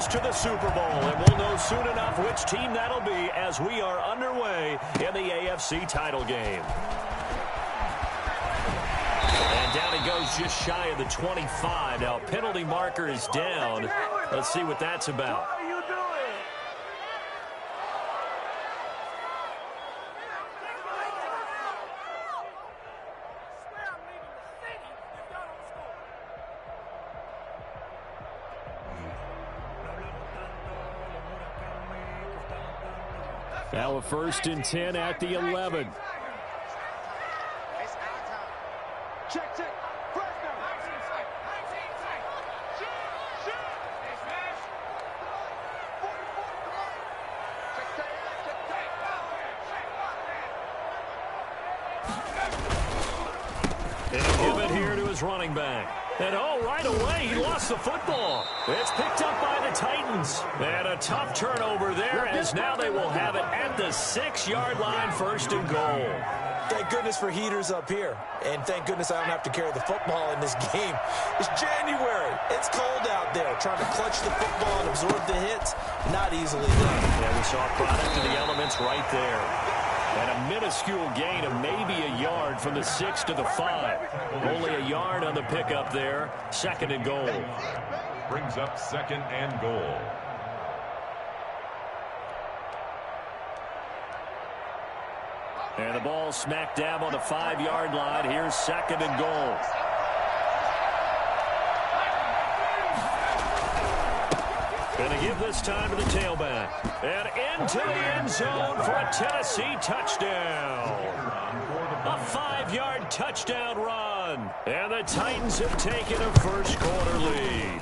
goes to the Super Bowl, and we'll know soon enough which team that'll be as we are underway in the AFC title game. And down he goes just shy of the 25. Now, penalty marker is down. Let's see what that's about. Now a 1st and 10 at the 11. And give it here to his running back. And right away, he lost the football. It's picked up by the Titans. And a tough turnover there, as now they will have it at the 6-yard line, 1st and goal. Thank goodness for heaters up here. And thank goodness I don't have to carry the football in this game. It's January. It's cold out there. Trying to clutch the football and absorb the hits, not easily done. Yeah, we saw a product of the elements right there. And a minuscule gain of maybe a yard from the 6 to the 5. Only a yard on the pickup there. 2nd and goal. Brings up 2nd and goal. And the ball smack dab on the 5-yard line. Here's 2nd and goal. Going to give this time to the tailback. And into the end zone for a Tennessee touchdown. A 5-yard touchdown run. And the Titans have taken a first-quarter lead.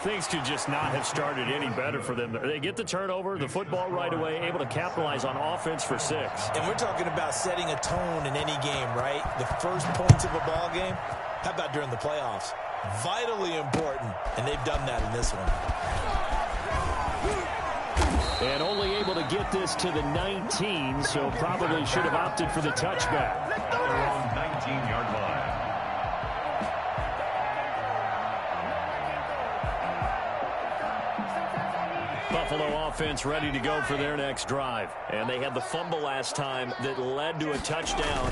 Things could just not have started any better for them. They get the turnover, the football right away, able to capitalize on offense for 6. And we're talking about setting a tone in any game, right? The first points of a ball game. How about during the playoffs? Vitally important, and they've done that in this one. And only able to get this to the 19, so probably should have opted for the touchback. They're on 19-yard line. Buffalo offense ready to go for their next drive. And they had the fumble last time that led to a touchdown.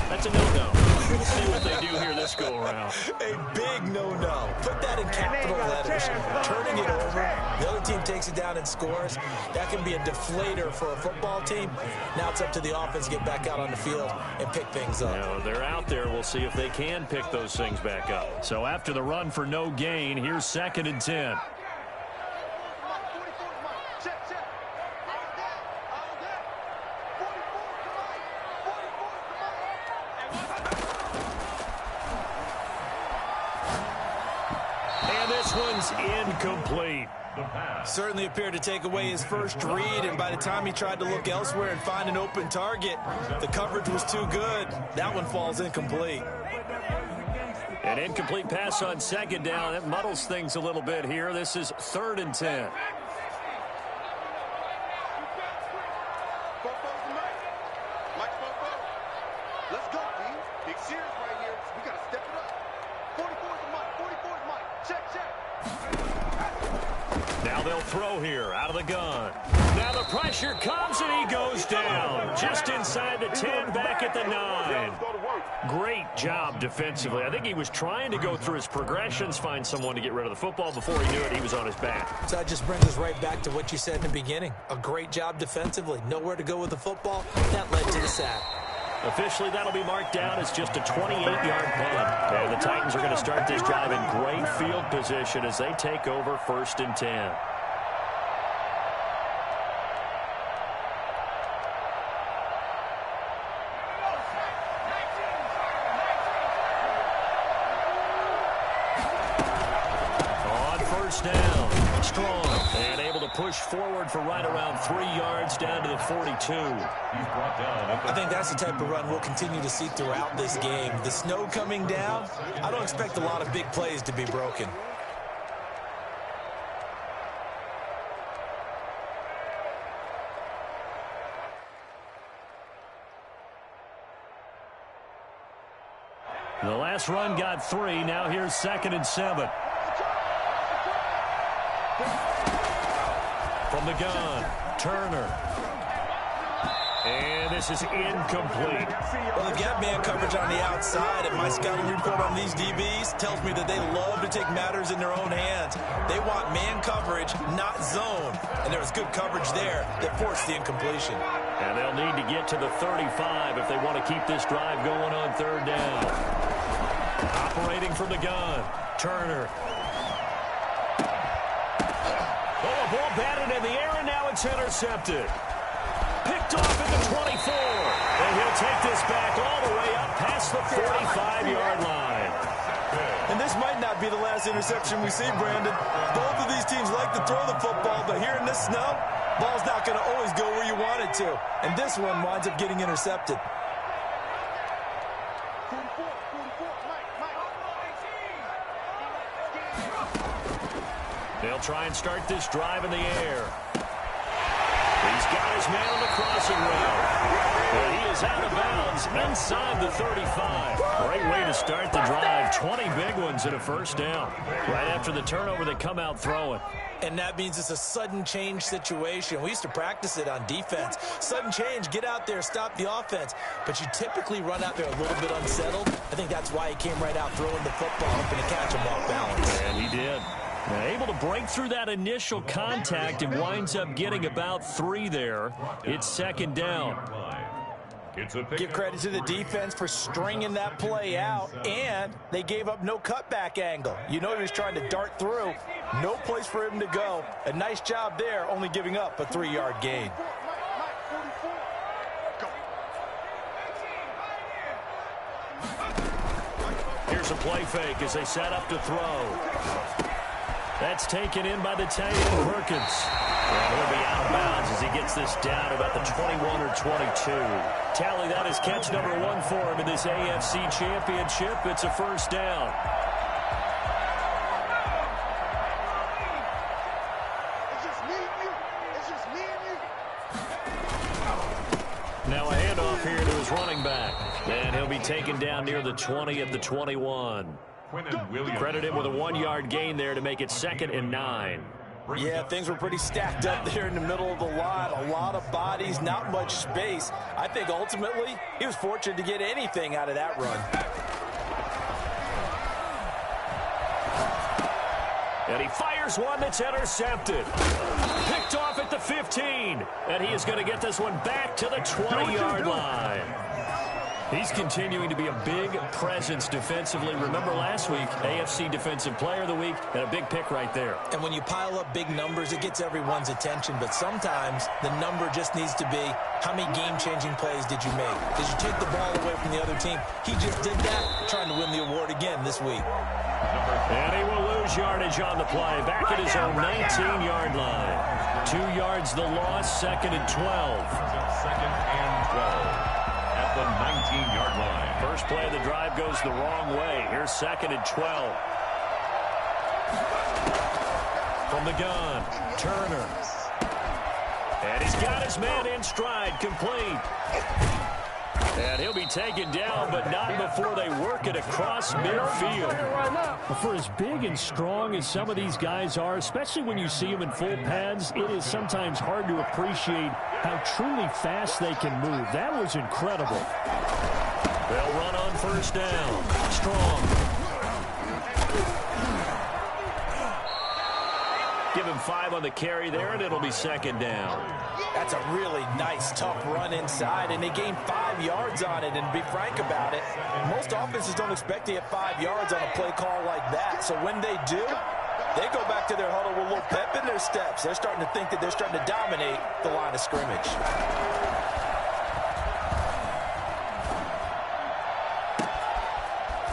That's a no-no. We'll see what they do here this go-around. A big no-no. Put that in capital letters. Turning it over. The other team takes it down and scores. That can be a deflator for a football team. Now it's up to the offense to get back out on the field and pick things up. Now, they're out there. We'll see if they can pick those things back up. So after the run for no gain, here's 2nd and 10. One's incomplete. Certainly appeared to take away his first read, and by the time he tried to look elsewhere and find an open target, the coverage was too good. That one falls incomplete. An incomplete pass on 2nd down. It muddles things a little bit here. This is 3rd and 10. Let's go, D. Big series right here. We got to step it up. 44 is Mike. 44 is Mike. Check. Now they'll throw here out of the gun. Now the pressure comes and he goes down. Just inside the 10, back at the 9. Great job defensively. I think he was trying to go through his progressions, find someone to get rid of the football. Before he knew it, he was on his back. So that just brings us right back to what you said in the beginning. A great job defensively. Nowhere to go with the football. That led to the sack. Officially, that'll be marked down as just a 28-yard punt. And the Titans are going to start this drive in great field position as they take over 1st and 10. On 1st down, Strong and able to push forward for right around 3 yards down to the 42. He's brought down. I think that's the type of run we'll continue to see throughout this game. The snow coming down, I don't expect a lot of big plays to be broken. The last run got 3. Now here's 2nd and 7. From the gun, Turner. And this is incomplete. Well, they've got man coverage on the outside, and my scouting report on these DBs tells me that they love to take matters in their own hands. They want man coverage, not zone. And there was good coverage there that forced the incompletion. And they'll need to get to the 35 if they want to keep this drive going on third down. Operating from the gun, Turner. Oh, a ball batted in the air, and now it's intercepted. Picked off at the 24. And he'll take this back all the way up past the 45-yard line. And this might not be the last interception we see, Brandon. Both of these teams like to throw the football, but here in this snow, ball's not going to always go where you want it to. And this one winds up getting intercepted. They'll try and start this drive in the air. He's got his man on the crossing route. But he is out of bounds inside the 35. Great way to start the drive. 20 big ones and a first down. Right after the turnover, they come out throwing. And that means it's a sudden change situation. We used to practice it on defense. Sudden change, get out there, stop the offense. But you typically run out there a little bit unsettled. I think that's why he came right out throwing the football, hoping to catch him off balance. And he did. Now, able to break through that initial contact and winds up getting about 3 there. It's second down. Give credit to the defense for stringing that play out, and they gave up no cutback angle. You know he was trying to dart through. No place for him to go. A nice job there, only giving up a 3-yard gain. Here's a play fake as they set up to throw. That's taken in by the tight end, Perkins. And he'll be out of bounds as he gets this down about the 21 or 22. Tally, that is catch number 1 for him in this AFC Championship. It's a first down. It's just me and you. It's just me and you. Now a handoff here to his running back. And he'll be taken down near the 20 at the 21. Credit him with a 1-yard gain there to make it 2nd and 9. Yeah, things were pretty stacked up there in the middle of the line. A lot of bodies, not much space. I think ultimately he was fortunate to get anything out of that run. And he fires one that's intercepted. Picked off at the 15. And he is going to get this one back to the 20-yard line. He's continuing to be a big presence defensively. Remember last week, AFC Defensive Player of the Week, and a big pick right there. And when you pile up big numbers, it gets everyone's attention. But sometimes the number just needs to be, how many game-changing plays did you make? Did you take the ball away from the other team? He just did that, trying to win the award again this week. And he will lose yardage on the play. Back at his own 19-yard line. 2 yards the loss, 2nd and 12. 2nd and 12. The 19-yard line. First play of the drive goes the wrong way. Here's 2nd and 12. From the gun, Turner. And he's got his man in stride, complete. And he'll be taken down, but not before they work it across midfield. For as big and strong as some of these guys are, especially when you see them in full pads, it is sometimes hard to appreciate how truly fast they can move. That was incredible. They'll run on first down. Strong. Give him 5 on the carry there, and it'll be 2nd down. That's a really nice, tough run inside, and they gained 5 yards on it. And to be frank about it, most offenses don't expect to get 5 yards on a play call like that. So when they do, they go back to their huddle with a little pep in their steps. They're starting to think that they're starting to dominate the line of scrimmage.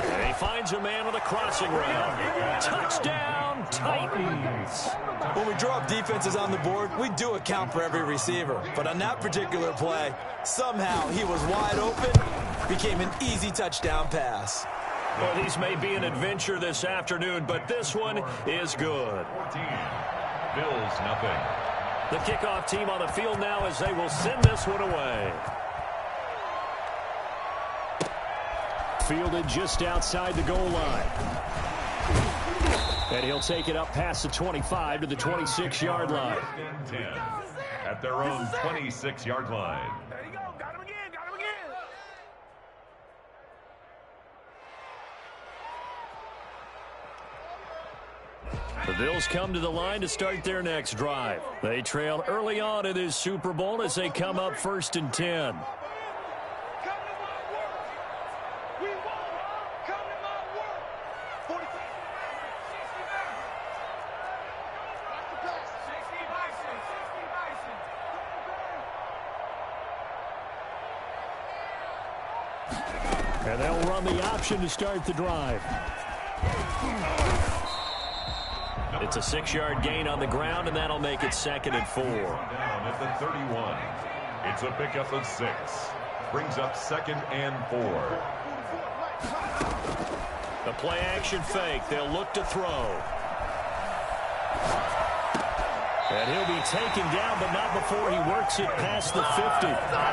And he finds a man on the crossing route. Touchdown, Titans. When we draw up defenses on the board, we do account for every receiver. But on that particular play, somehow he was wide open, became an easy touchdown pass. Well, these may be an adventure this afternoon, but this one is good. 14. Bills, nothing. The kickoff team on the field now as they will send this one away. Fielded just outside the goal line. And he'll take it up past the 25 to the 26-yard line. 10 at their own 26-yard line. There you go. Got him again. Got him again. The Bills come to the line to start their next drive. They trail early on in this Super Bowl as they come up 1st and 10. And they'll run the option to start the drive. It's a 6-yard gain on the ground, and that'll make it 2nd and 4. Down at the 31. It's a pickup of 6. Brings up 2nd and 4. The play action fake. They'll look to throw. And he'll be taken down, but not before he works it past the 50.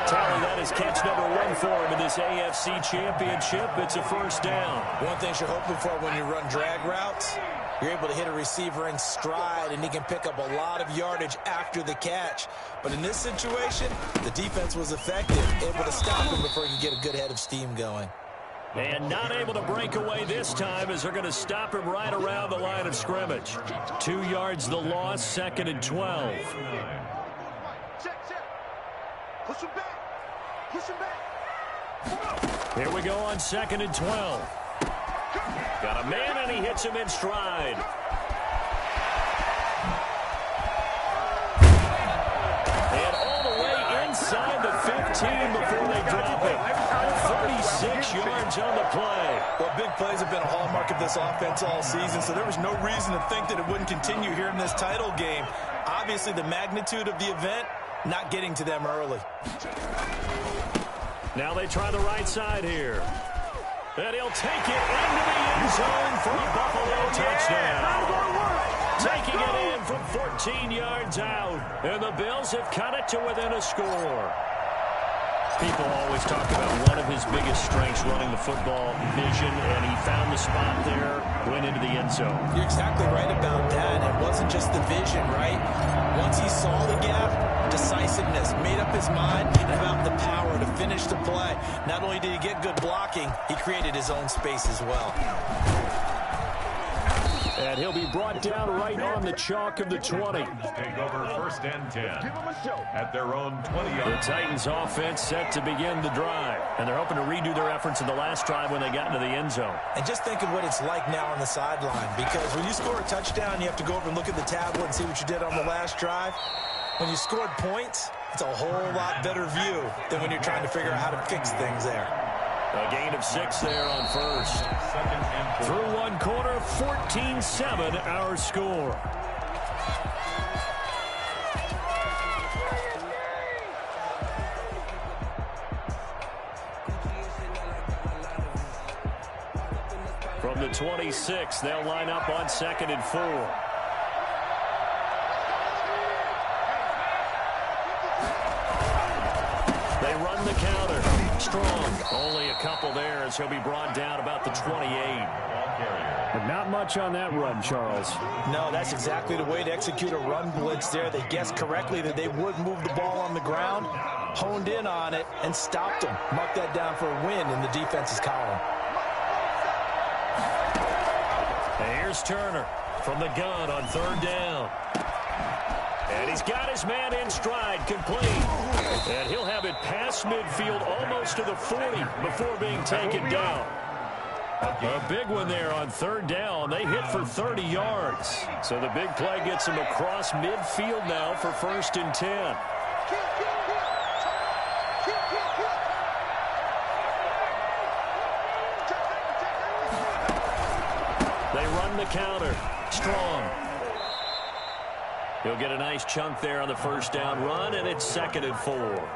Tally, that is catch number 1 for him in this AFC Championship. It's a 1st down. One thing you're hoping for when you run drag routes, you're able to hit a receiver in stride, and he can pick up a lot of yardage after the catch. But in this situation, the defense was effective, able to stop him before he could get a good head of steam going. And not able to break away this time as they're going to stop him right around the line of scrimmage. 2 yards the loss, 2nd and 12. Check. Push him back. Push him back. Here we go on 2nd and 12. Got a man, and he hits him in stride. And all the way inside the 15 before they drop it. 36 yards on the play. Well, big plays have been a hallmark of this offense all season, so there was no reason to think that it wouldn't continue here in this title game. Obviously, the magnitude of the event not getting to them early. Now they try the right side here. And he'll take it into the end zone for a Buffalo touchdown. Taking it in from 14 yards out. And the Bills have cut it to within a score. People always talk about one of his biggest strengths running the football, vision, and he found the spot there, went into the end zone. You're exactly right about that. It wasn't just the vision, right? Once he saw the gap, decisiveness, made up his mind about the power to finish the play. Not only did he get good blocking, he created his own space as well. And he'll be brought down right on the chalk of the 20. Take over 1st and 10 at their own 20-yard. The Titans offense set to begin the drive. And they're hoping to redo their efforts in the last drive when they got into the end zone. And just think of what it's like now on the sideline. Because when you score a touchdown, you have to go over and look at the tablet and see what you did on the last drive. When you scored points, it's a whole lot better view than when you're trying to figure out how to fix things there. A gain of 6 there on 1st. 2nd and 4. Through one quarter, 14-7 our score. From the 26, they'll line up on 2nd and 4. They run the counter. Strong. Only a couple there as he'll be brought down about the 28. But not much on that run, Charles. No, that's exactly the way to execute a run blitz there. They guessed correctly that they would move the ball on the ground, honed in on it, and stopped them. Marked that down for a win in the defense's column. And here's Turner from the gun on 3rd down. And he's got his man in stride, complete. And he'll have it past midfield almost to the 40 before being taken down. A big one there on 3rd down. They hit for 30 yards. So the big play gets them across midfield now for 1st and 10. They run the counter. Strong. He'll get a nice chunk there on the 1st down run, and it's 2nd and 4.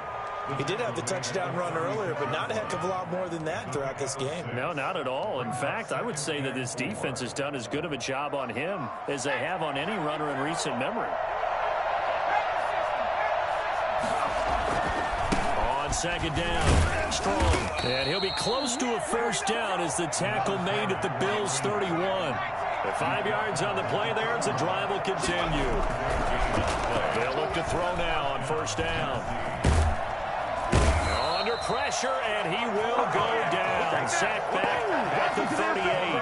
He did have the touchdown run earlier, but not a heck of a lot more than that throughout this game. No, not at all. In fact, I would say that this defense has done as good of a job on him as they have on any runner in recent memory. On 2nd down, Strong. And he'll be close to a 1st down as the tackle made at the Bills' 31. At 5 yards on the play there, as the drive will continue. They'll look to throw now on first down. Under pressure, and he will go down. Sacked back at the 38.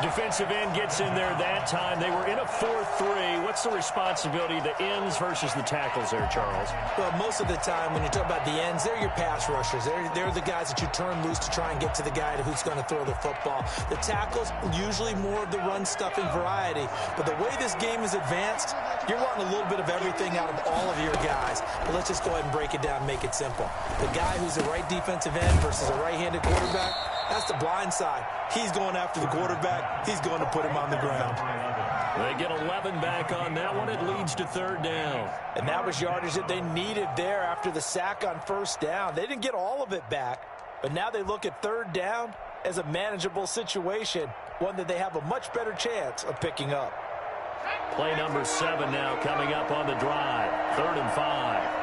Defensive end gets in there that time. They were in a 4-3. What's the responsibility of the ends versus the tackles there, Charles? Well, most of the time when you talk about the ends, they're your pass rushers. They're the guys that you turn loose to try and get to the guy who's going to throw the football. The tackles, usually more of the run-stuffing variety. But the way this game is advanced, you're wanting a little bit of everything out of all of your guys. But let's just go ahead and break it down and make it simple. The guy who's the right defensive end versus a right-handed quarterback, that's the blind side. He's going after the quarterback. He's going to put him on the ground. They get 11 back on that one. It leads to third down. And that was yardage that they needed there after the sack on first down. They didn't get all of it back, but now they look at third down as a manageable situation, one that they have a much better chance of picking up. Play number 7 now coming up on the drive. 3rd and 5.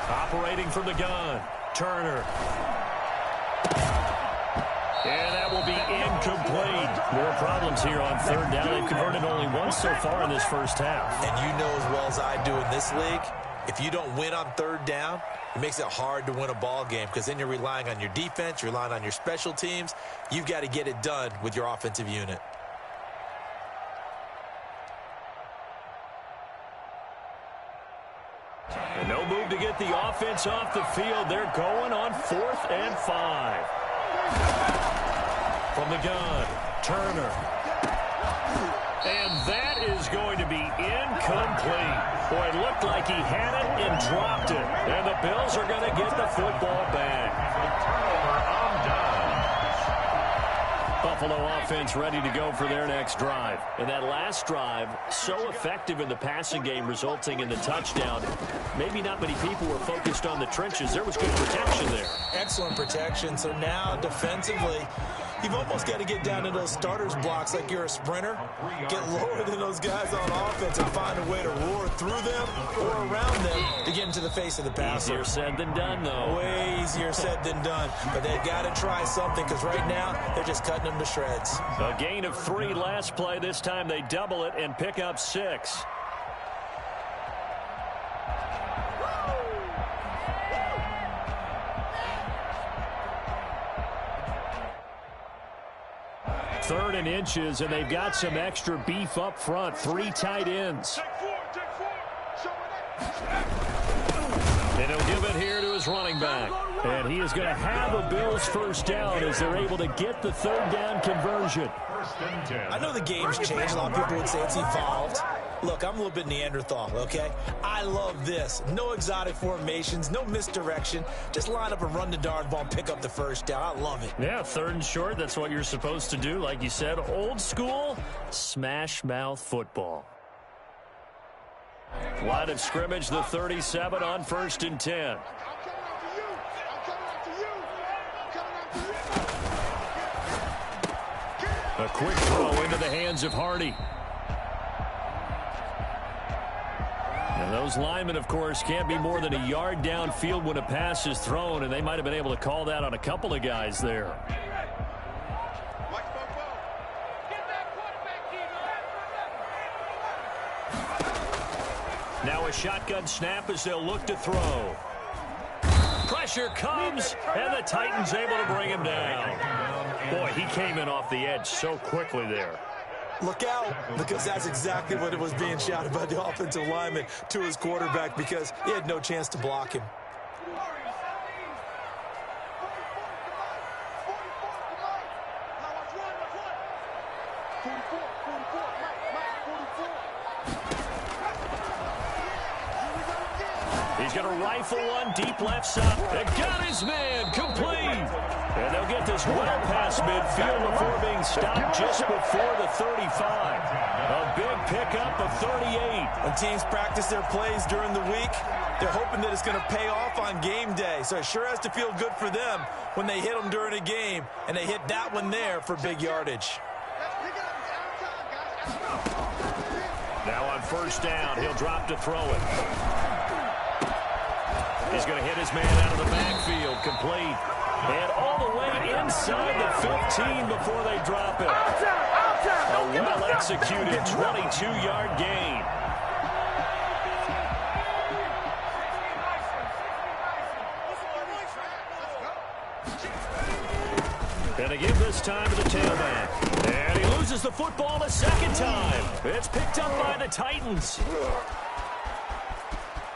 Operating from the gun, Turner. And that will be incomplete. More problems here on third down. They've converted only once so far in this first half. And you know as well as I do in this league, if you don't win on third down, it makes it hard to win a ball game because then you're relying on your defense, you're relying on your special teams. You've got to get it done with your offensive unit. And no move to get the offense off the field. They're going on 4th and 5. From the gun, Turner. And that is going to be incomplete. Boy, it looked like he had it and dropped it. And the Bills are going to get the football back. Buffalo offense ready to go for their next drive. And that last drive, so effective in the passing game, resulting in the touchdown. Maybe not many people were focused on the trenches. There was good protection there. Excellent protection. So now defensively, you've almost got to get down to those starters blocks like you're a sprinter. Get lower than those guys on offense and find a way to roar through them or around them to get into the face of the passer. Easier said than done, though. Way easier said than done. But they've got to try something because right now they're just cutting them to shreds. A gain of 3 last play. This time they double it and pick up 6. Third and inches, and they've got some extra beef up front. 3 tight ends. And he'll give it here to his running back. And he is going to have a Bills first down as they're able to get the third down conversion. I know the game's changed. A lot of people would say it's evolved. Look, I'm a little bit Neanderthal, okay? I love this. No exotic formations, no misdirection. Just line up and run the darn ball and pick up the first down. I love it. Yeah, 3rd and short, that's what you're supposed to do. Like you said, old school, smash mouth football. Line of scrimmage, the 37 on 1st and 10. A quick throw into the hands of Hardy. And those linemen, of course, can't be more than a yard downfield when a pass is thrown, and they might have been able to call that on a couple of guys there. Now a shotgun snap as they'll look to throw. Pressure comes, and the Titans able to bring him down. Boy, he came in off the edge so quickly there. Look out, because that's exactly what it was being shouted by the offensive lineman to his quarterback because he had no chance to block him. He's going to rifle one deep left side. They got his man complete. And they'll get this well past midfield before being stopped just before the 35. A big pickup of 38. When teams practice their plays during the week, they're hoping that it's going to pay off on game day. So it sure has to feel good for them when they hit them during a game, and they hit that one there for big yardage. Let's pick it up. first down. He'll drop to throw it. He's going to hit his man out of the backfield. Complete. And all the way inside the 15 before they drop it. A well-executed 22-yard gain. And they give this time to the tailback. And he loses the football a second time. It's picked up by the Titans.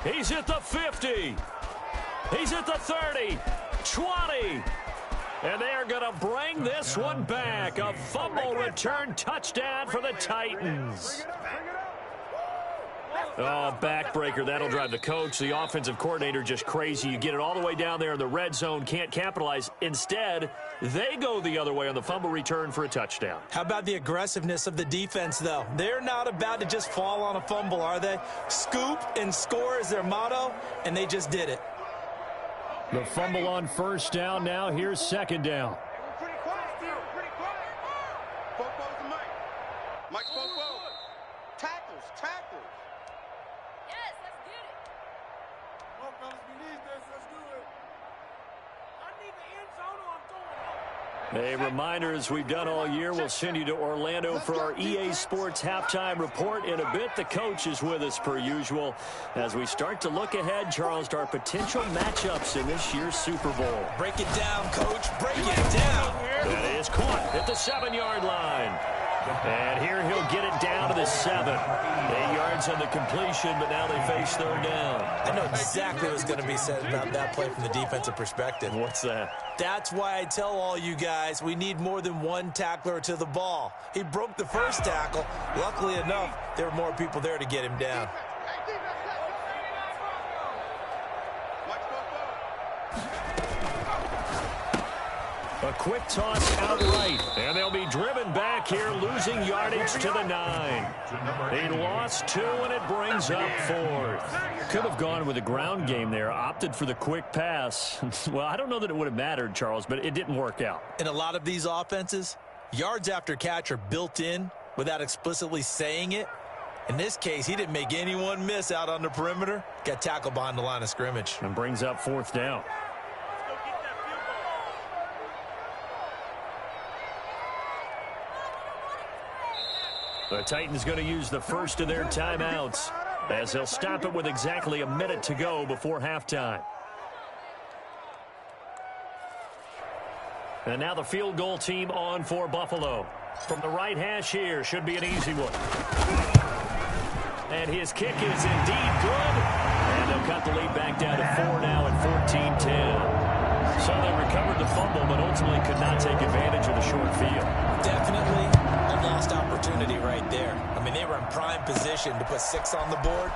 He's at the 50. He's at the 30. 20. And they are going to bring this one back. A fumble return touchdown for the Titans. Oh, backbreaker. That'll drive the coach, the offensive coordinator, just crazy. You get it all the way down there in the red zone, can't capitalize. Instead, they go the other way on the fumble return for a touchdown. How about the aggressiveness of the defense, though? They're not about to just fall on a fumble, are they? Scoop and score is their motto, and they just did it. The fumble on first down. Now here's second down. Pretty quiet still. Pretty quiet. Football's the Mike. Mike's football. Tackles. Tackles. Yes, let's get it. Come on, fellas. We need this. Let's do it. I need the end zone or I'm going home. A reminder, as we've done all year, we'll send you to Orlando for our EA Sports halftime report. In a bit, the coach is with us per usual as we start to look ahead, Charles, to our potential matchups in this year's Super Bowl. Break it down, Coach. Break it down. That is caught at the 7-yard line. And here he'll get it down to the 7. 8 yards on the completion, but now they face third down. I know exactly what's going to be said about that play from the defensive perspective. What's that? That's why I tell all you guys we need more than one tackler to the ball. He broke the first tackle. Luckily enough, there were more people there to get him down. A quick toss outright, and they'll be driven back here, losing yardage to the 9. They lost 2, and it brings up 4th. Could have gone with a ground game there, opted for the quick pass. Well, I don't know that it would have mattered, Charles, but it didn't work out. In a lot of these offenses, yards after catch are built in without explicitly saying it. In this case, he didn't make anyone miss out on the perimeter. Got tackled behind the line of scrimmage. And brings up 4th down. The Titans going to use the first of their timeouts as they'll stop it with exactly a minute to go before halftime. And now the field goal team on for Buffalo. From the right hash here, should be an easy one. And his kick is indeed good. And they'll cut the lead back down to 4 now at 14-10. So they recovered the fumble, but ultimately could not take advantage of the short field. Definitely a lost opportunity right there. I mean, they were in prime position to put 6 on the board.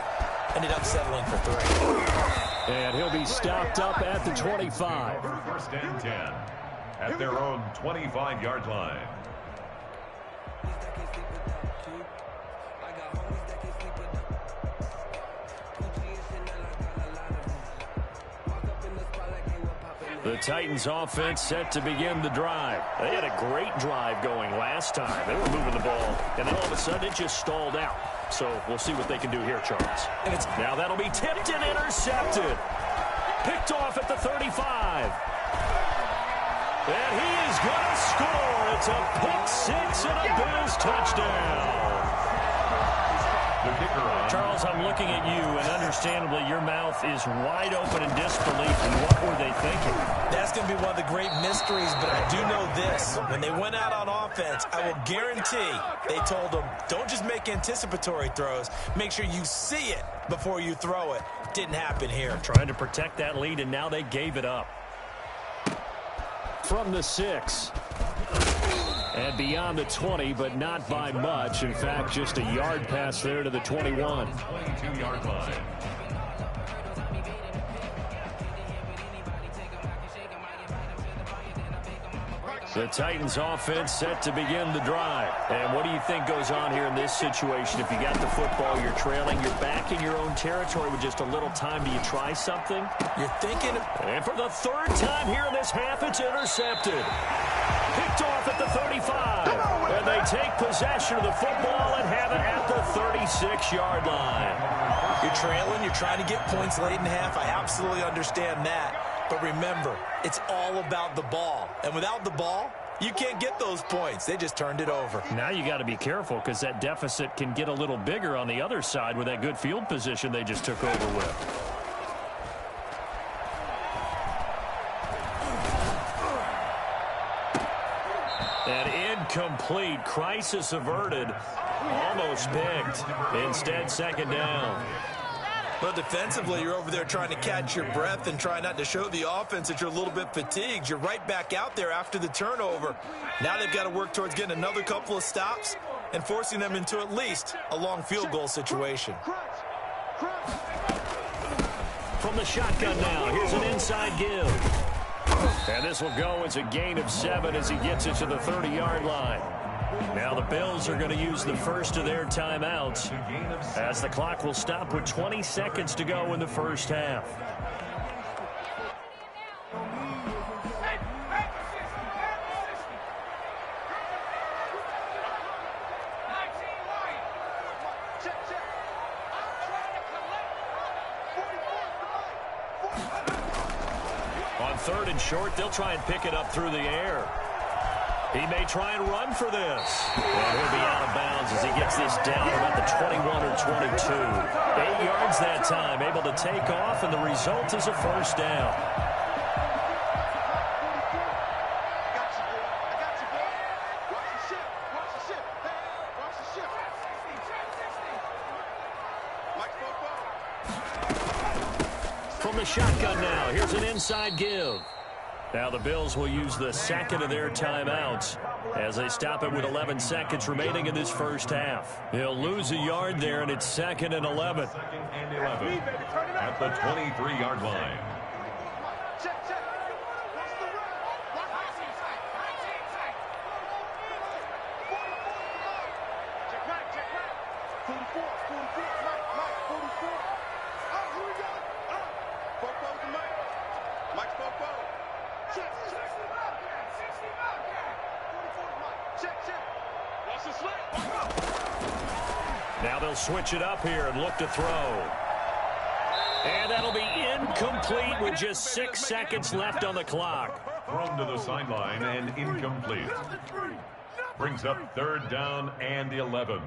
Ended up settling for 3. And he'll be stopped up at the 25. First and 10 at their own 25-yard line. The Titans offense set to begin the drive. They had a great drive going last time. They were moving the ball, and then all of a sudden it just stalled out. So we'll see what they can do here, Charles. Now that'll be tipped and intercepted. Picked off at the 35. And he is going to score. It's a pick 6 and a Bills touchdown. Charles, I'm looking at you, and understandably your mouth is wide open in disbelief. And what were they thinking? That's going to be one of the great mysteries, but I do know this. When they went out on offense, I will guarantee they told them, don't just make anticipatory throws. Make sure you see it before you throw it. Didn't happen here. Trying to protect that lead, and now they gave it up. From the 6. And beyond the 20, but not by much. In fact, just a yard pass there to the 21. 22-yard line. The Titans offense set to begin the drive. And what do you think goes on here in this situation? If you got the football, you're trailing, you're back in your own territory with just a little time. Do you try something? You're thinking. And for the third time here in this half, it's intercepted. Picked off at the 35. And they take possession of the football and have it at the 36-yard line. You're trailing. You're trying to get points late in the half. I absolutely understand that. But remember, it's all about the ball. And without the ball, you can't get those points. They just turned it over. Now you got to be careful because that deficit can get a little bigger on the other side with that good field position they just took over with. And incomplete. Crisis averted. Almost picked. Instead, second down. But defensively, you're over there trying to catch your breath and try not to show the offense that you're a little bit fatigued. You're right back out there after the turnover. Now they've got to work towards getting another couple of stops and forcing them into at least a long field goal situation. From the shotgun now, here's an inside give. And this will go as a gain of 7 as he gets it to the 30-yard line. Now the Bills are going to use the first of their timeouts as the clock will stop with 20 seconds to go in the first half. On third and short, they'll try and pick it up through the air. He may try and run for this. And he'll be out of bounds as he gets this down about the 21 or 22. 8 yards that time, able to take off, and the result is a first down. From the shotgun now, here's an inside give. Now the Bills will use the second of their timeouts as they stop it with 11 seconds remaining in this first half. They'll lose a yard there, and it's 2nd and 11. Second and 11 at the 23-yard line. Now they'll switch it up here and look to throw. And that'll be incomplete with just 6 seconds left on the clock. Thrown to the sideline and incomplete. Brings up 3rd down and 11.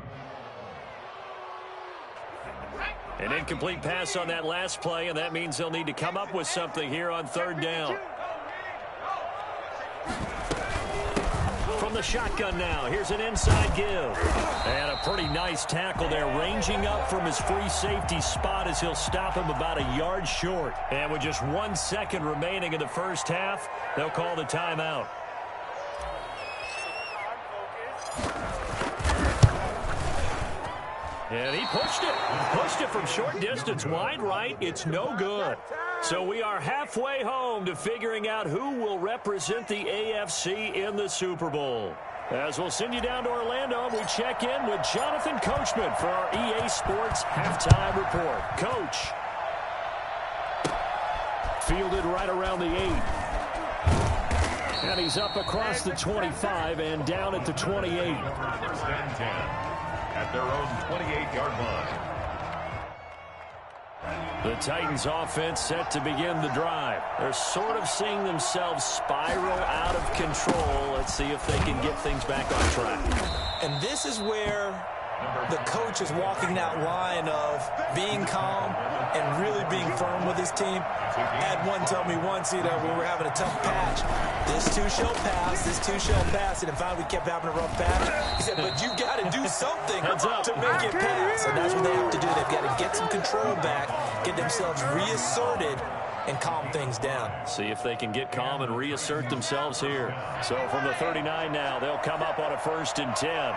An incomplete pass on that last play, and that means they'll need to come up with something here on 3rd down. From the shotgun now, here's an inside give. And a pretty nice tackle there, ranging up from his free safety spot as he'll stop him about a yard short. And with just 1 second remaining in the first half, they'll call the timeout. And he pushed it from short distance, wide right. It's no good. So we are halfway home to figuring out who will represent the AFC in the Super Bowl. As we'll send you down to Orlando, we check in with Jonathan Coachman for our EA Sports Halftime Report. Coach. Fielded right around the 8. And he's up across the 25 and down at the 28. 1st and 10 at their own 28-yard line. The Titans offense set to begin the drive. They're sort of seeing themselves spiral out of control. Let's see if they can get things back on track. And this is where the coach is walking that line of being calm and really being firm with his team. I had one tell me once, when we were having a tough patch, this too shall pass, this too shall pass. And in fact, we kept having a rough patch. He said, but you got to do something to make it pass. And that's what they have to do. They've got to get some control back, get themselves reasserted, and calm things down. See if they can get calm and reassert themselves here. So from the 39 now, they'll come up on a 1st and 10.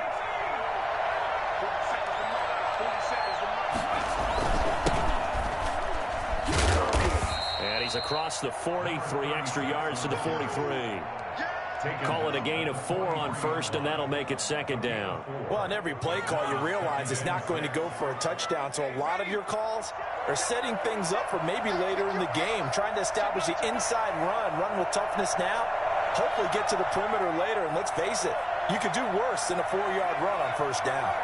And he's across the 40, 3 extra yards to the 43. Call it a gain of 4 on first, and that'll make it second down. Well, on every play call, you realize it's not going to go for a touchdown, so a lot of your calls are setting things up for maybe later in the game, trying to establish the inside run with toughness now, hopefully get to the perimeter later, and let's face it, you could do worse than a 4-yard run on first down.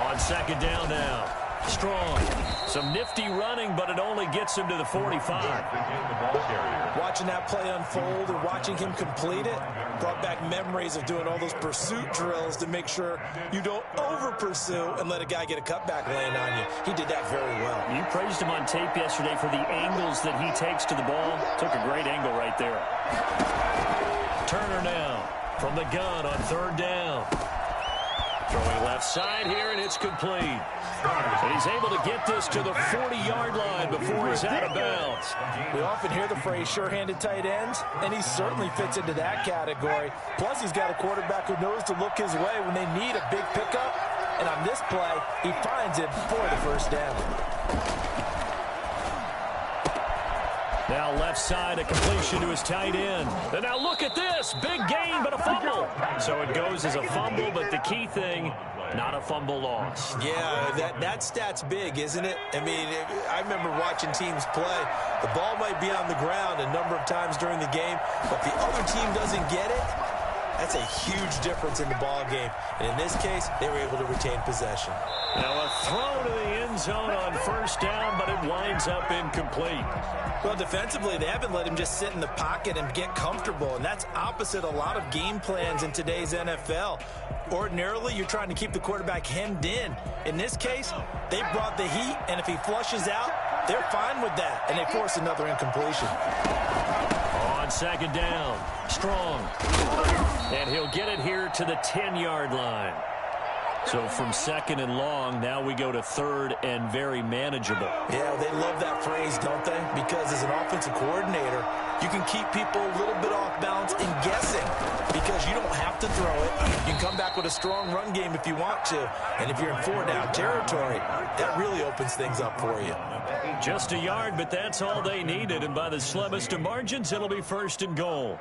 On second down now. Strong. Some nifty running, but it only gets him to the 45. Watching that play unfold and watching him complete it brought back memories of doing all those pursuit drills to make sure you don't over-pursue and let a guy get a cutback laying on you. He did that very well. You praised him on tape yesterday for the angles that he takes to the ball. Took a great angle right there. Turner now from the gun on third down. Throwing left side here, and it's complete. And he's able to get this to the 40-yard line before he's out of bounds. We often hear the phrase sure-handed tight ends, and he certainly fits into that category. Plus, he's got a quarterback who knows to look his way when they need a big pickup. And on this play, he finds it for the first down. Now left side, a completion to his tight end. And now look at this. Big gain, but a fumble. So it goes as a fumble, but the key thing, not a fumble loss. Yeah, that stat's big, isn't it? I mean, I remember watching teams play. The ball might be on the ground a number of times during the game, but the other team doesn't get it. That's a huge difference in the ball game. And in this case, they were able to retain possession. Now a throw to the end zone on first down, but it winds up incomplete. Well, defensively, they haven't let him just sit in the pocket and get comfortable, and that's opposite a lot of game plans in today's NFL. Ordinarily, you're trying to keep the quarterback hemmed in. In this case, they brought the heat, and if he flushes out, they're fine with that, and they force another incompletion. On second down, Strong. And he'll get it here to the 10-yard line. So from second and long, now we go to third and very manageable. Yeah, they love that phrase, don't they? Because as an offensive coordinator, you can keep people a little bit off balance and guessing because you don't have to throw it. You can come back with a strong run game if you want to. And if you're in 4-down territory, that really opens things up for you. Just a yard, but that's all they needed. And by the slimmest of margins, it'll be first and goal.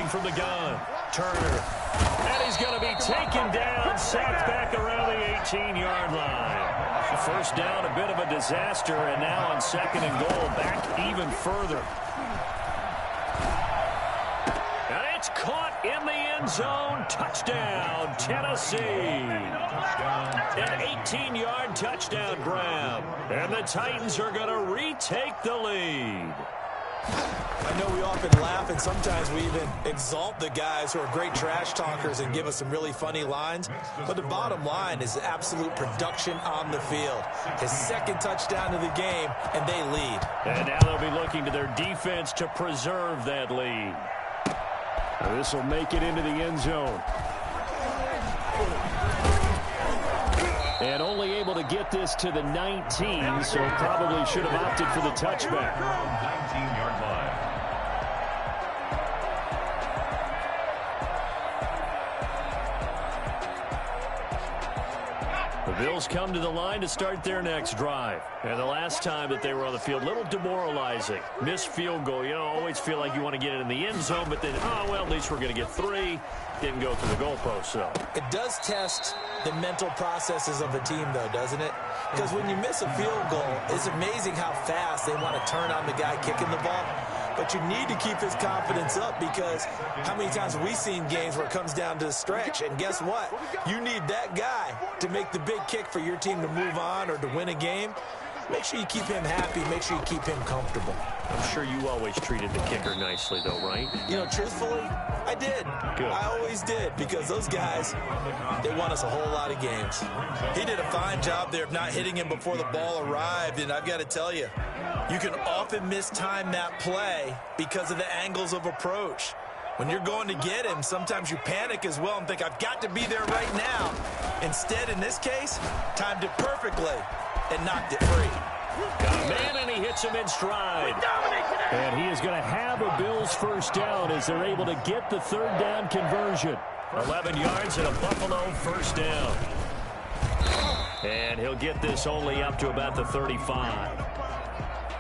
From the gun, Turner, and he's going to be taken down, sacked back around the 18-yard line. First down, a bit of a disaster, and now on second and goal, back even further. And it's caught in the end zone, touchdown, Tennessee. An 18-yard touchdown grab, and the Titans are going to retake the lead. I know we often laugh and sometimes we even exalt the guys who are great trash talkers and give us some really funny lines. But the bottom line is absolute production on the field. His second touchdown of the game, and they lead. And now they'll be looking to their defense to preserve that lead. This will make it into the end zone. And only able to get this to the 19, so probably should have opted for the touchback. 19-yard line. The Bills come to the line to start their next drive. And the last time that they were on the field, a little demoralizing. Missed field goal. You know, always feel like you want to get it in the end zone, but then, well, at least we're going to get 3. Didn't go through the goalpost, so. It does test the mental processes of a team, though, doesn't it? Because when you miss a field goal, it's amazing how fast they want to turn on the guy kicking the ball. But you need to keep his confidence up because how many times have we seen games where it comes down to the stretch? And guess what? You need that guy to make the big kick for your team to move on or to win a game. Make sure you keep him happy. Make sure you keep him comfortable. I'm sure you always treated the kicker nicely, though, right? You know, truthfully, I did. Good. I always did because those guys, they won us a whole lot of games. He did a fine job there of not hitting him before the ball arrived, and I've got to tell you, you can often mistime that play because of the angles of approach. When you're going to get him, sometimes you panic as well and think, I've got to be there right now. Instead, in this case, timed it perfectly and knocked it free. Got a man, and he hits him in stride. And he is going to have a Bills first down as they're able to get the third down conversion. 11 yards and a Buffalo first down. And he'll get this only up to about the 35.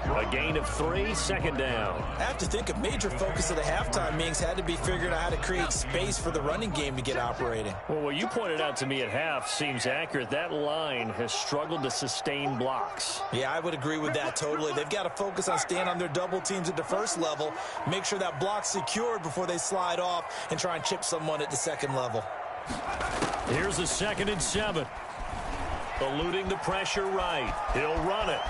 A gain of 3, second down. I have to think a major focus of the halftime meetings had to be figuring out how to create space for the running game to get operating. Well, what you pointed out to me at half seems accurate. That line has struggled to sustain blocks. Yeah, I would agree with that totally. They've got to focus on staying on their double teams at the first level, make sure that block's secured before they slide off and try and chip someone at the second level. Here's a 2nd and 7. Eluding the pressure right. He'll run it.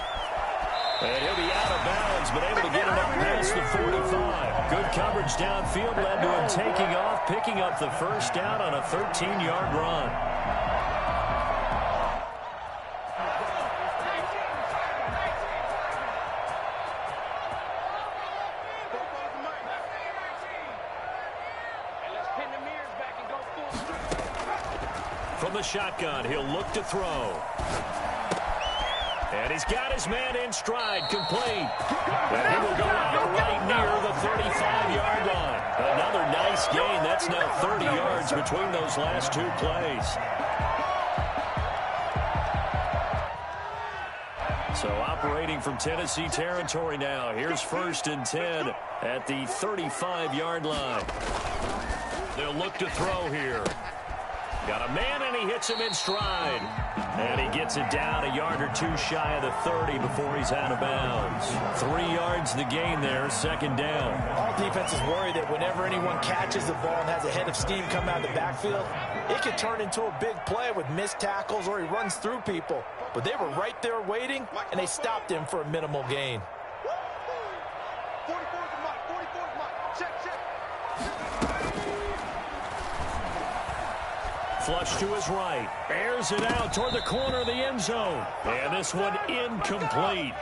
And he'll be out of bounds, but able to get it up past the 45. Good coverage downfield led to him taking off, picking up the first down on a 13-yard run. From the shotgun, he'll look to throw. And he's got his man in stride, complete. And he will go out right near the 35-yard line. Another nice gain. That's now 30 yards between those last 2 plays. So operating from Tennessee territory now. Here's 1st and 10 at the 35-yard line. They'll look to throw here. Got a man, and he hits him in stride. And he gets it down a yard or 2 shy of the 30 before he's out of bounds. 3 yards the gain there, 2nd down. All defenses worry that whenever anyone catches the ball and has a head of steam come out of the backfield, it can turn into a big play with missed tackles or he runs through people. But they were right there waiting, and they stopped him for a minimal gain. 44's the mark. 44's the mark. Check, check. Flush to his right. Airs it out toward the corner of the end zone. And this one incomplete.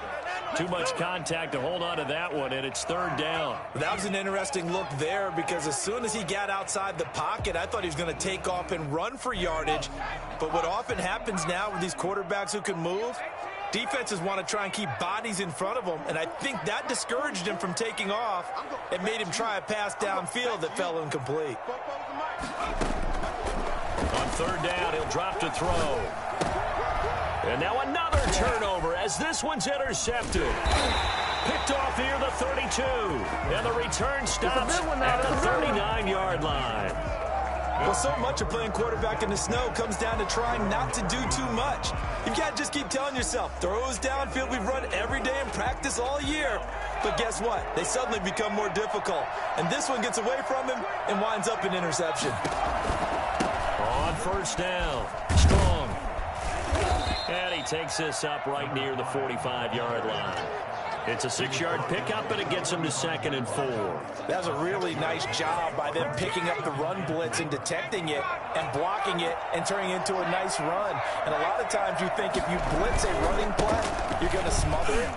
Too much contact to hold on to that one, and it's 3rd down. That was an interesting look there because as soon as he got outside the pocket, I thought he was going to take off and run for yardage. But what often happens now with these quarterbacks who can move, defenses want to try and keep bodies in front of them, and I think that discouraged him from taking off and made him try a pass downfield that fell incomplete. On 3rd down, he'll drop to throw. And now another turnover as this one's intercepted. Picked off near the 32. And the return stops at the 39-yard line. Well, so much of playing quarterback in the snow comes down to trying not to do too much. You've got to just keep telling yourself, throws downfield we've run every day in practice all year. But guess what? They suddenly become more difficult. And this one gets away from him and winds up an interception. On 1st down, Strong. And he takes this up right near the 45-yard line. It's a 6-yard pickup, and it gets him to 2nd and 4. That was a really nice job by them picking up the run blitz and detecting it and blocking it and turning it into a nice run. And a lot of times you think if you blitz a running play, you're going to smother it.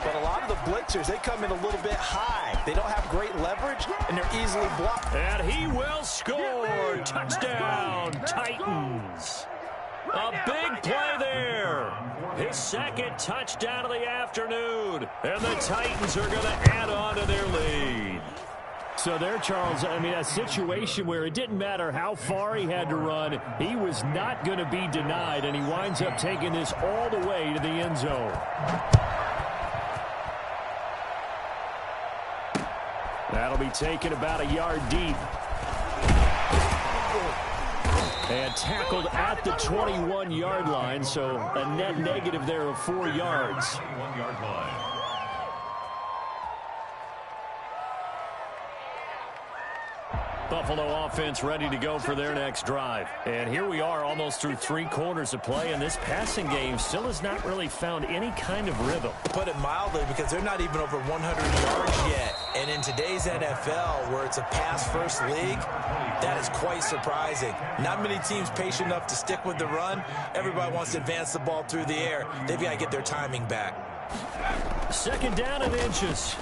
But a lot of the blitzers, they come in a little bit high. They don't have great leverage, and they're easily blocked. And he will score. Touchdown, Titans. A big play there. His 2nd touchdown of the afternoon. And the Titans are going to add on to their lead. So there, Charles, I mean, a situation where it didn't matter how far he had to run, he was not going to be denied, and he winds up taking this all the way to the end zone. That'll be taken about a yard deep. And tackled at the 21-yard line, so a net negative there of 4 yards. 21-yard line. Buffalo offense ready to go for their next drive. And here we are almost through 3 quarters of play, and this passing game still has not really found any kind of rhythm. Put it mildly, because they're not even over 100 yards yet. And in today's NFL, where it's a pass-first league, that is quite surprising. Not many teams patient enough to stick with the run. Everybody wants to advance the ball through the air. They've got to get their timing back. 2nd down and inches.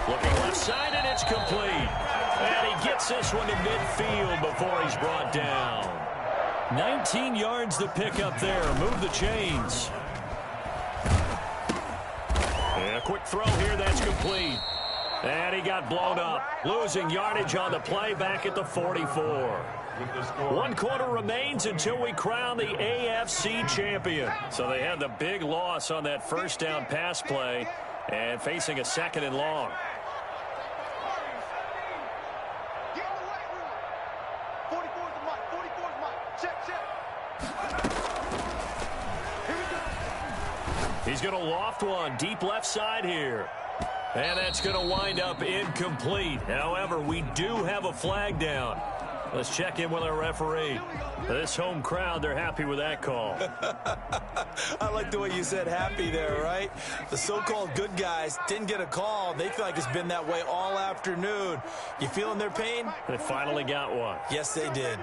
Looking left side, and it's complete. And he gets this one to midfield before he's brought down. 19 yards to pick up there. Move the chains. Quick throw here, that's complete. And he got blown up. Losing yardage on the play back at the 44. 1 quarter remains until we crown the AFC champion. So they had the big loss on that first down pass play and facing a 2nd and long. He's going to loft one deep left side here. And that's going to wind up incomplete. However, we do have a flag down. Let's check in with our referee. This home crowd, they're happy with that call. I like the way you said happy there, right? The so-called good guys didn't get a call. They feel like it's been that way all afternoon. You feeling their pain? They finally got one. Yes, they did.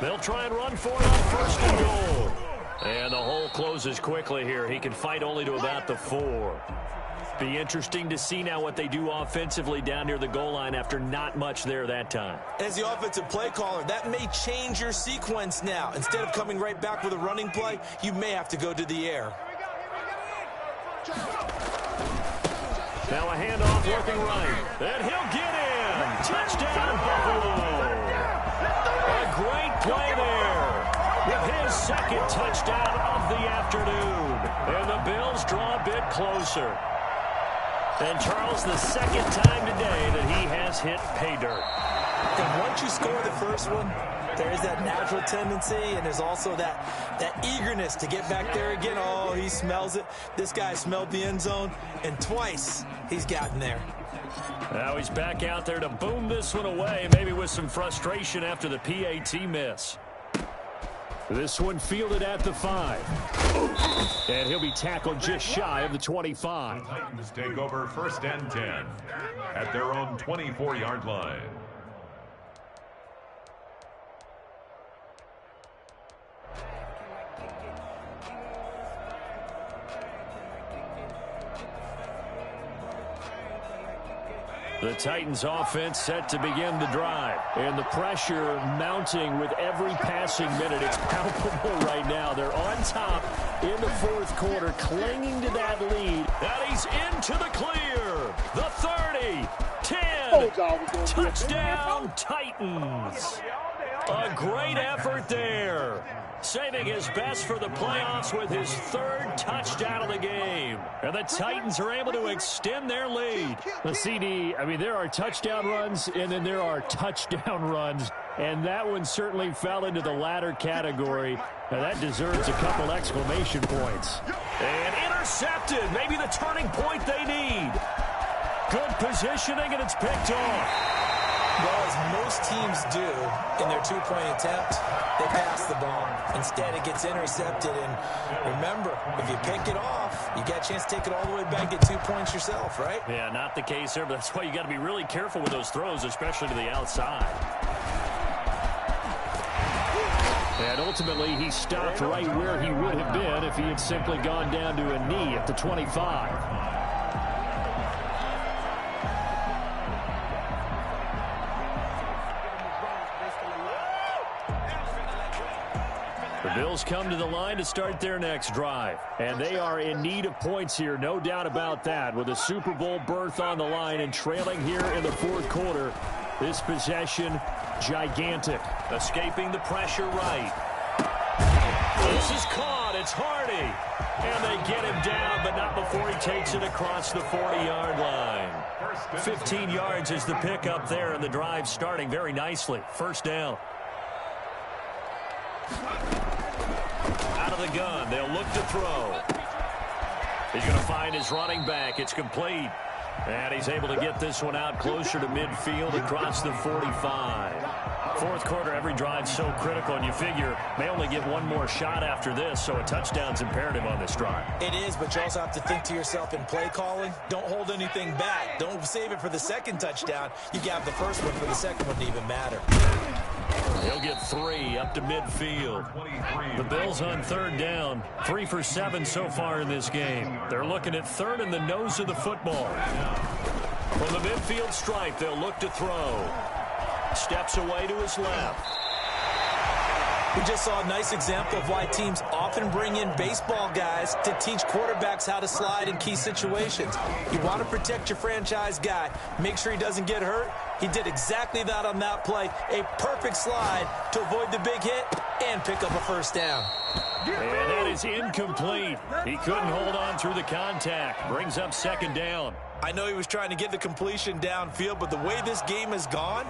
They'll try and run for it on 1st and goal. And the hole closes quickly here. He can fight only to about the 4. Be interesting to see now what they do offensively down near the goal line after not much there that time. As the offensive play caller, that may change your sequence now. Instead of coming right back with a running play, you may have to go to the air. Now a handoff working right. And he'll get in. Touchdown, Buffalo. A great play there with his 2nd touchdown of the afternoon. And the Bills draw a bit closer. And Charles, the 2nd time today that he has hit pay dirt. And once you score the first one, there is that natural tendency, and there's also that eagerness to get back there again. Oh, he smells it. This guy smelled the end zone, and twice he's gotten there. Now he's back out there to boom this one away, maybe with some frustration after the PAT miss. This one fielded at the 5. And he'll be tackled just shy of the 25. The Titans take over 1st and 10 at their own 24-yard line. The Titans offense set to begin the drive. And the pressure mounting with every passing minute. It's palpable right now. They're on top in the 4th quarter, clinging to that lead. And he's into the clear. The 30, 10, touchdown Titans. A great effort there. Saving his best for the playoffs with his 3rd touchdown of the game. And the Titans are able to extend their lead. The CD, I mean, there are touchdown runs, and then there are touchdown runs. And that one certainly fell into the latter category. Now, that deserves a couple exclamation points. And intercepted. Maybe the turning point they need. Good positioning, and it's picked off. Well, as most teams do in their 2-point attempt, they pass the ball. Instead, it gets intercepted. And remember, if you pick it off, you got a chance to take it all the way back, get 2 points yourself, right? Yeah, not the case there, but that's why you got to be really careful with those throws, especially to the outside. And ultimately, he stopped right where he would have been if he had simply gone down to a knee at the 25. The Bills come to the line to start their next drive. And they are in need of points here, no doubt about that. With a Super Bowl berth on the line and trailing here in the 4th quarter. This possession, gigantic. Escaping the pressure right. This is caught. It's Hardy. And they get him down, but not before he takes it across the 40-yard line. 15 yards is the pickup there, and the drive starting very nicely. 1st down. Out of the gun, they'll look to throw. He's going to find his running back. It's complete. And he's able to get this one out closer to midfield across the 45. 4th quarter, every drive's so critical, and you figure may only get one more shot after this, so a touchdown's imperative on this drive. It is, but you also have to think to yourself in play calling, don't hold anything back. Don't save it for the 2nd touchdown. You can have the 1st one for the 2nd one to even matter. He'll get 3 up to midfield. The Bills on 3rd down. 3 for 7 so far in this game. They're looking at 3rd in the nose of the football. From the midfield stripe, they'll look to throw. Steps away to his left. We just saw a nice example of why teams often bring in baseball guys to teach quarterbacks how to slide in key situations. You want to protect your franchise guy. Make sure he doesn't get hurt. He did exactly that on that play. A perfect slide to avoid the big hit and pick up a first down. And that is incomplete. He couldn't hold on through the contact. Brings up second down. I know he was trying to get the completion downfield, but the way this game has gone,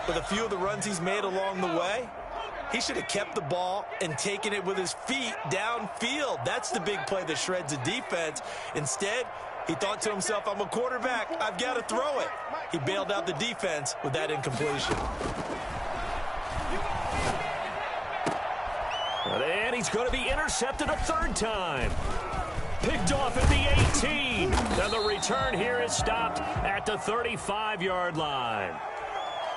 with a few of the runs he's made along the way, he should have kept the ball and taken it with his feet downfield. That's the big play that shreds a defense. Instead, he thought to himself, I'm a quarterback. I've got to throw it. He bailed out the defense with that incompletion. And he's going to be intercepted a third time. Picked off at the 18. And the return here is stopped at the 35-yard line.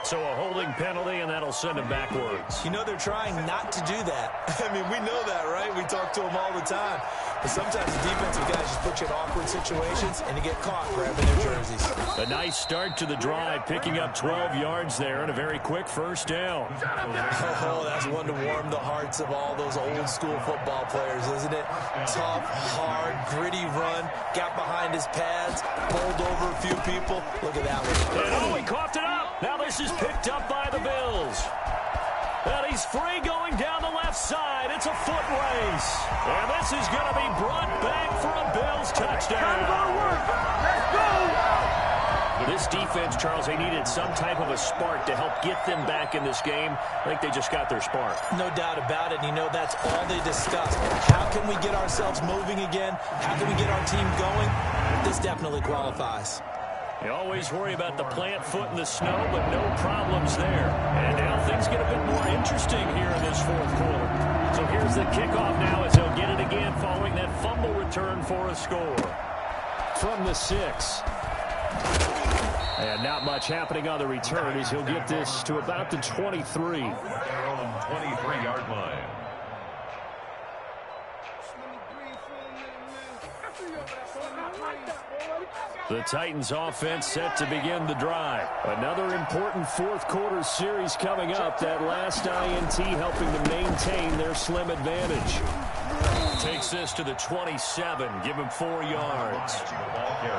So a holding penalty, and that'll send him backwards. You know, they're trying not to do that. I mean, we know that, right? We talk to them all the time. But sometimes the defensive guys just put you in awkward situations, and you get caught grabbing their jerseys. A nice start to the drive, picking up 12 yards there and a very quick first down. Oh, that's one to warm the hearts of all those old-school football players, isn't it? Tough, hard, gritty run, got behind his pads, bowled over a few people. Look at that one. And oh, he coughed it up. Now this is picked up by the Bills. And he's free going down the left side. It's a foot race. And this is going to be brought back for a Bills touchdown. Let's go! This defense, Charles, they needed some type of a spark to help get them back in this game. I think they just got their spark. No doubt about it. You know, that's all they discussed. How can we get ourselves moving again? How can we get our team going? This definitely qualifies. You always worry about the plant foot in the snow, but no problems there. And now things get a bit more interesting here in this fourth quarter. So here's the kickoff now as he'll get it again following that fumble return for a score. From the 6. And not much happening on the return as he'll get this to about the 23. Their own 23-yard line. The Titans offense set to begin the drive. Another important fourth quarter series coming up. That last INT helping to maintain their slim advantage. Takes this to the 27. Give him 4 yards.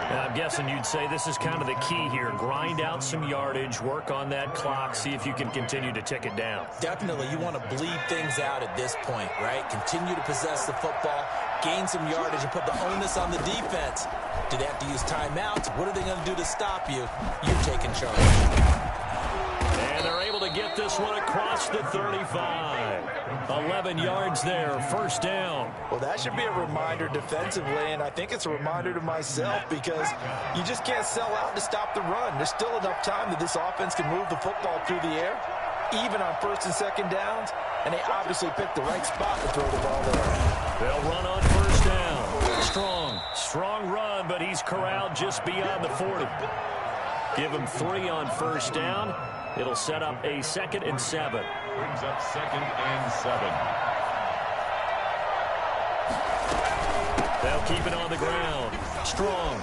And I'm guessing you'd say this is kind of the key here. Grind out some yardage, work on that clock, see if you can continue to tick it down. Definitely, you want to bleed things out at this point, right? Continue to possess the football, gain some yardage, and put the onus on the defense. Do they have to use timeouts? What are they going to do to stop you? You're taking charge. And they're able to get this one across the 35. 11 yards there, first down. Well, that should be a reminder defensively, and I think it's a reminder to myself because you just can't sell out to stop the run. There's still enough time that this offense can move the football through the air, even on first and second downs, and they obviously picked the right spot to throw the ball there. They'll run on first down. Strong run, but he's corralled just beyond the 40. Give him 3 on first down. It'll set up a 2nd and 7. Brings up 2nd and 7. They'll keep it on the ground. Strong.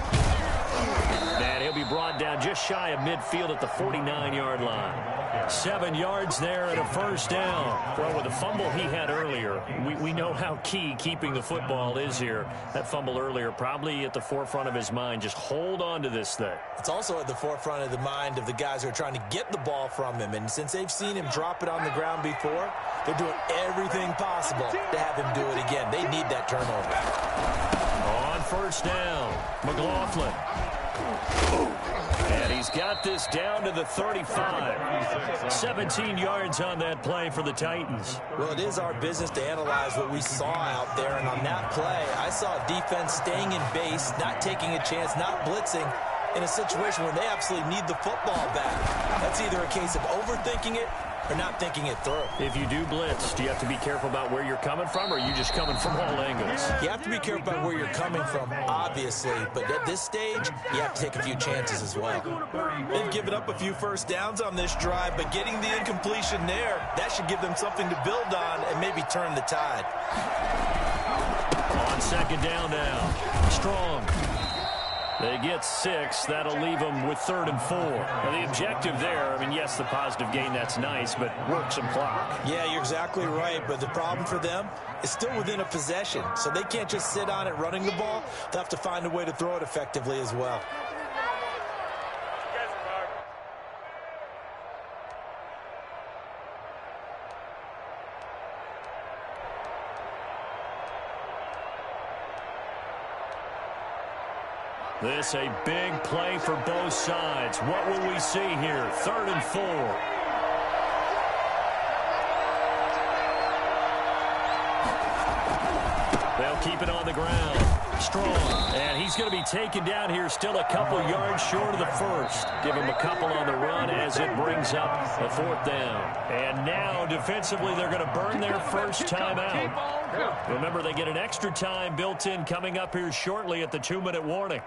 And he'll be brought down just shy of midfield at the 49-yard line. 7 yards there and a first down. Well, with the fumble he had earlier, we know how key keeping the football is here. That fumble earlier probably at the forefront of his mind. Just hold on to this thing. It's also at the forefront of the mind of the guys who are trying to get the ball from him. And since they've seen him drop it on the ground before, they're doing everything possible to have him do it again. They need that turnover. On first down, McLaughlin. And he's got this down to the 35. 17 yards on that play for the Titans. Well, it is our business to analyze what we saw out there. And on that play, I saw a defense staying in base, not taking a chance, not blitzing in a situation where they absolutely need the football back. That's either a case of overthinking it or not thinking it through. If you do blitz, do you have to be careful about where you're coming from, or are you just coming from all angles? You have to be careful about where you're coming from, obviously, but at this stage, you have to take a few chances as well. They've given up a few first downs on this drive, but getting the incompletion there, that should give them something to build on and maybe turn the tide. On second down now, Strong. They get 6. That'll leave them with 3rd and 4. Now, the objective there, I mean, yes, the positive gain, that's nice, but work some clock. Yeah, you're exactly right, but the problem for them is still within a possession, so they can't just sit on it running the ball. They'll have to find a way to throw it effectively as well. This a big play for both sides. What will we see here? 3rd and 4. They'll keep it on the ground. Strong. And he's going to be taken down here, still a couple yards short of the first. Give him a couple on the run as it brings up a 4th down. And now, defensively, they're going to burn their first timeout. Remember, they get an extra time built in coming up here shortly at the 2-minute warning.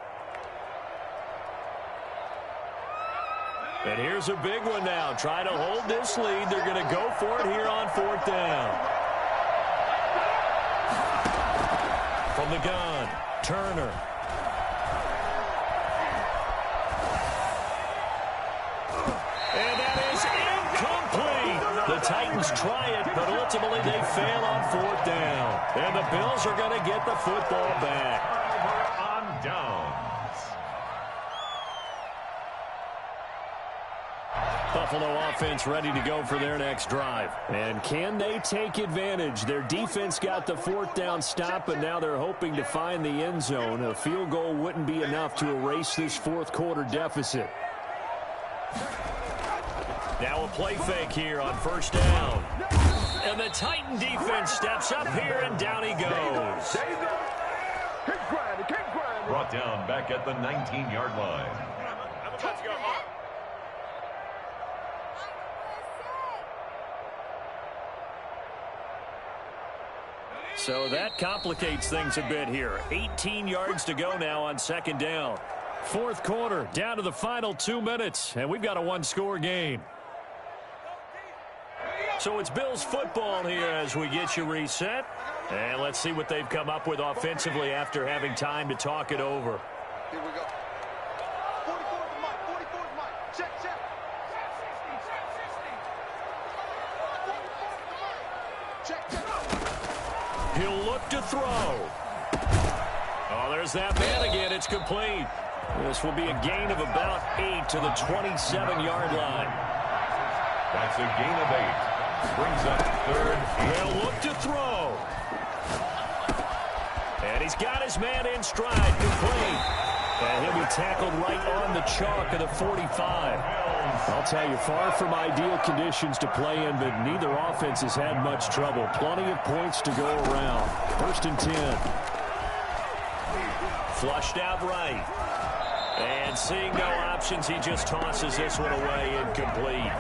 And here's a big one now. Try to hold this lead. They're going to go for it here on 4th down. From the gun, Turner. And that is incomplete. The Titans try it, but ultimately they fail on 4th down. And the Bills are going to get the football back. On downs. Buffalo offense ready to go for their next drive. And can they take advantage? Their defense got the 4th down stop, but now they're hoping to find the end zone. A field goal wouldn't be enough to erase this 4th quarter deficit. Now a play fake here on 1st down. And the Titan defense steps up here, and down he goes. Brought down back at the 19-yard line. Let's go. So that complicates things a bit here. 18 yards to go now on 2nd down. 4th quarter, down to the final 2 minutes, and we've got a 1-score game. So it's Bills football here as we get you reset. And let's see what they've come up with offensively after having time to talk it over. Here we go. 44 is Mike. 44 is Mike. Check. 44 is Mike. Check. He'll look to throw. Oh, there's that man again. It's complete. This will be a gain of about 8 to the 27-yard line. That's a gain of 8. Brings up 3rd. They'll look to throw. And he's got his man in stride, complete. And he'll be tackled right on the chalk of the 45. I'll tell you, far from ideal conditions to play in, but neither offense has had much trouble. Plenty of points to go around. 1st and 10. Flushed out right. And seeing no options, he just tosses this one away, incomplete.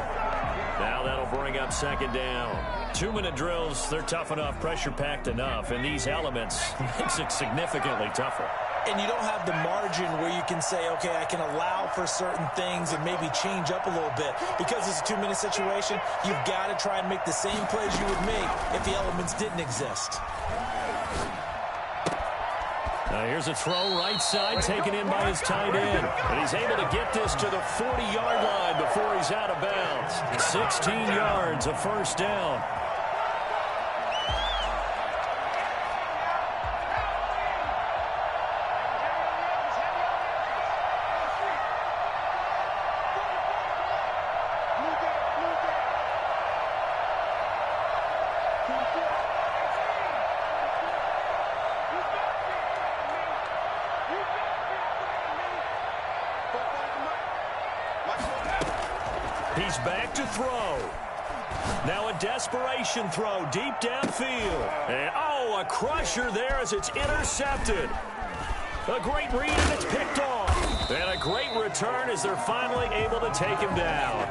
Now that'll bring up 2nd down. 2-minute drills, they're tough enough, pressure-packed enough, and these elements makes it significantly tougher. And you don't have the margin where you can say, okay, I can allow for certain things and maybe change up a little bit. Because it's a 2-minute situation, you've got to try and make the same plays you would make if the elements didn't exist. Now here's a throw right side taken in by his tight end. And he's able to get this to the 40-yard line before he's out of bounds. 16 yards, a 1st down. He's back to throw. Now a desperation throw deep downfield. And, oh, a crusher there as it's intercepted. A great read, and it's picked off. And a great return as they're finally able to take him down.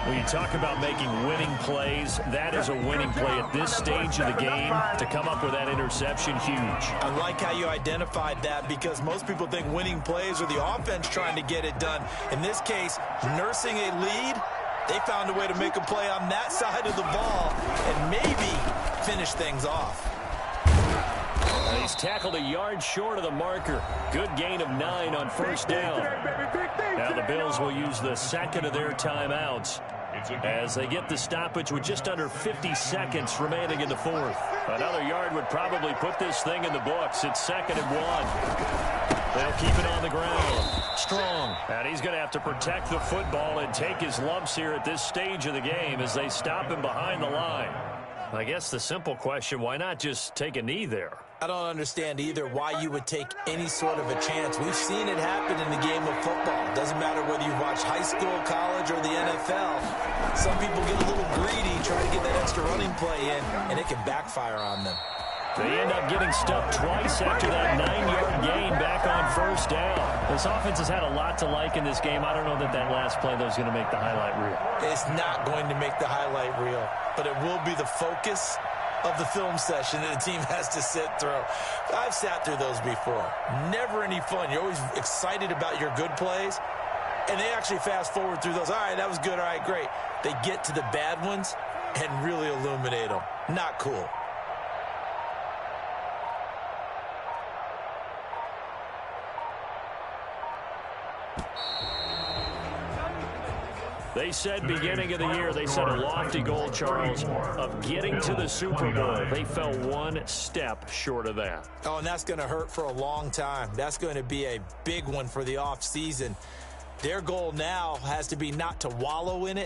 When you talk about making winning plays, that is a winning play at this stage of the game. To come up with that interception, huge. I like how you identified that because most people think winning plays are the offense trying to get it done. In this case, nursing a lead, they found a way to make a play on that side of the ball and maybe finish things off. And he's tackled a yard short of the marker. Good gain of 9 on first down. Now the Bills will use the second of their timeouts as they get the stoppage with just under 50 seconds remaining in the fourth. Another yard would probably put this thing in the books. It's 2nd and 1. They'll keep it on the ground. Strong. And he's going to have to protect the football and take his lumps here at this stage of the game as they stop him behind the line. I guess the simple question, why not just take a knee there? I don't understand either why you would take any sort of a chance. We've seen it happen in the game of football. Doesn't matter whether you watch high school, college, or the NFL. Some people get a little greedy, try to get that extra running play in, and it can backfire on them. They end up getting stuffed twice after that 9-yard gain back on first down. This offense has had a lot to like in this game. I don't know that last play, though, is going to make the highlight reel. It's not going to make the highlight reel, but it will be the focus of the film session that the team has to sit through. I've sat through those before. Never any fun. You're always excited about your good plays, and they actually fast forward through those. All right, that was good. All right, great. They get to the bad ones and really illuminate them. Not cool. They said beginning of the year, they set a lofty goal, Charles, of getting to the Super Bowl. They fell one step short of that. Oh, and that's going to hurt for a long time. That's going to be a big one for the offseason. Their goal now has to be not to wallow in it,